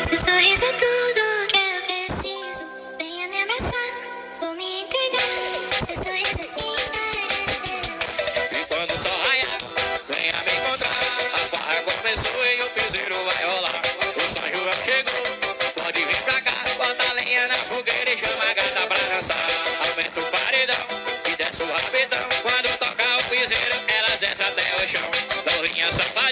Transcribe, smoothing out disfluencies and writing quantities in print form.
Seu sorriso é tudo que eu preciso. Venha me abraçar, vou me entregar. Seu sorriso é encarecedor. E quando o sol raiar, venha me encontrar. A farra começou e o piseiro vai rolar. O São João chegou, pode vir pra cá. Bota a lenha na fogueira e chama a gata pra dançar. Aumenta o paredão e desce o rabetão. Quando toca o piseiro, elas descem até o chão. Novinha safada.